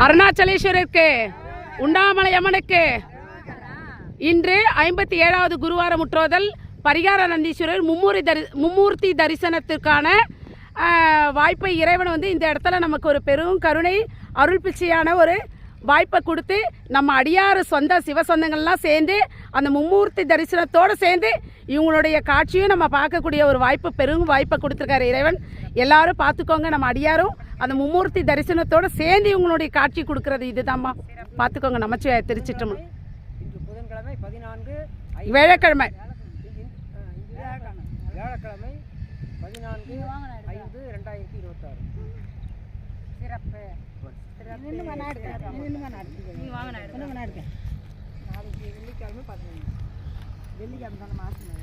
அருணாச்சலேஸ்வரருக்கு, உண்ணாமலை அம்மனுக்கு இன்று 57வது குருவார முற்றோதல் பரிகார நந்தீஸ்வரர் மும்மூர்த்தி தரிசனத்திற்கான வாய்ப்பை இறைவன் இந்த இடத்துல நமக்கு ஒரு பெரும் கருணை அருள் பிச்சையான ஒரு வாய்ப்பை கொடுத்து நம்ம அடியாறு சொந்த சிவ சொந்தங்கள்லாம் சேர்ந்து அந்த மும்மூர்த்தி தரிசனத்தோடு சேர்ந்து இவங்களுடைய காட்சியும் நம்ம பார்க்கக்கூடிய ஒரு வாய்ப்பு பெரும் வாய்ப்பை கொடுத்துருக்காரு இறைவன். எல்லாரும் பார்த்துக்கோங்க, நம்ம அடியாரும் அந்த மும்மூர்த்தி தரிசனத்தோடு சேர்ந்து இவங்களுடைய காட்சி கொடுக்கறது இதுதாம்மா. பார்த்துக்கோங்க. நமச்சிவாய திருச்சிற்றம்பலம். புதன்கிழமை 14 வியாழக்கிழமை 14/5/2026 சிறப்பு. வெள்ளிக்கிழமை 15 வெள்ளிக்கிழமை மாசம்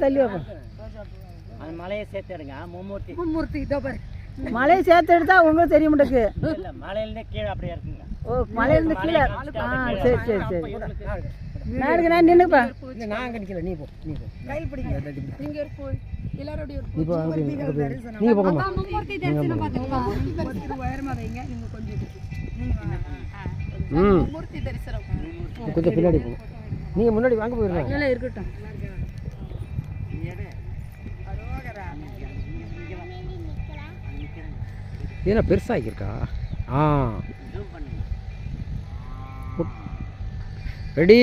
தள்ளி அந்த மலையை சேர்த்து எடுங்க. மும்மூர்த்தி இதோ பாரு, மலையை சேர்த்து எடுத்தா உங்களுக்கு தெரிய மாட்டேங்குது. மலையிலேருந்து கீழே அப்படியே இருக்குங்க. ஓ, மலையிலேருந்து கீழே. சரி சரி சரி. நான் நின்னுப்பா. நான் அங்கே நிற்கல, நீ போ. கையில் பிடிங்க. நீங்க ஒரு போய் எல்லாரோட ஒரு நீ போ. நீ போங்க. மும்மூர்த்தி தரிசனம் பார்த்துக்கலாம். உயரமா வைங்க. நீங்க கொஞ்சம் மும்மூர்த்தி தரிசனம் கொஞ்சம் பின்னாடி போ. நீங்க முன்னாடி வாங்க போயிருங்க. இல்ல இருக்கட்டும். ஏன்னா பெருசாகிருக்கா? ரெடி.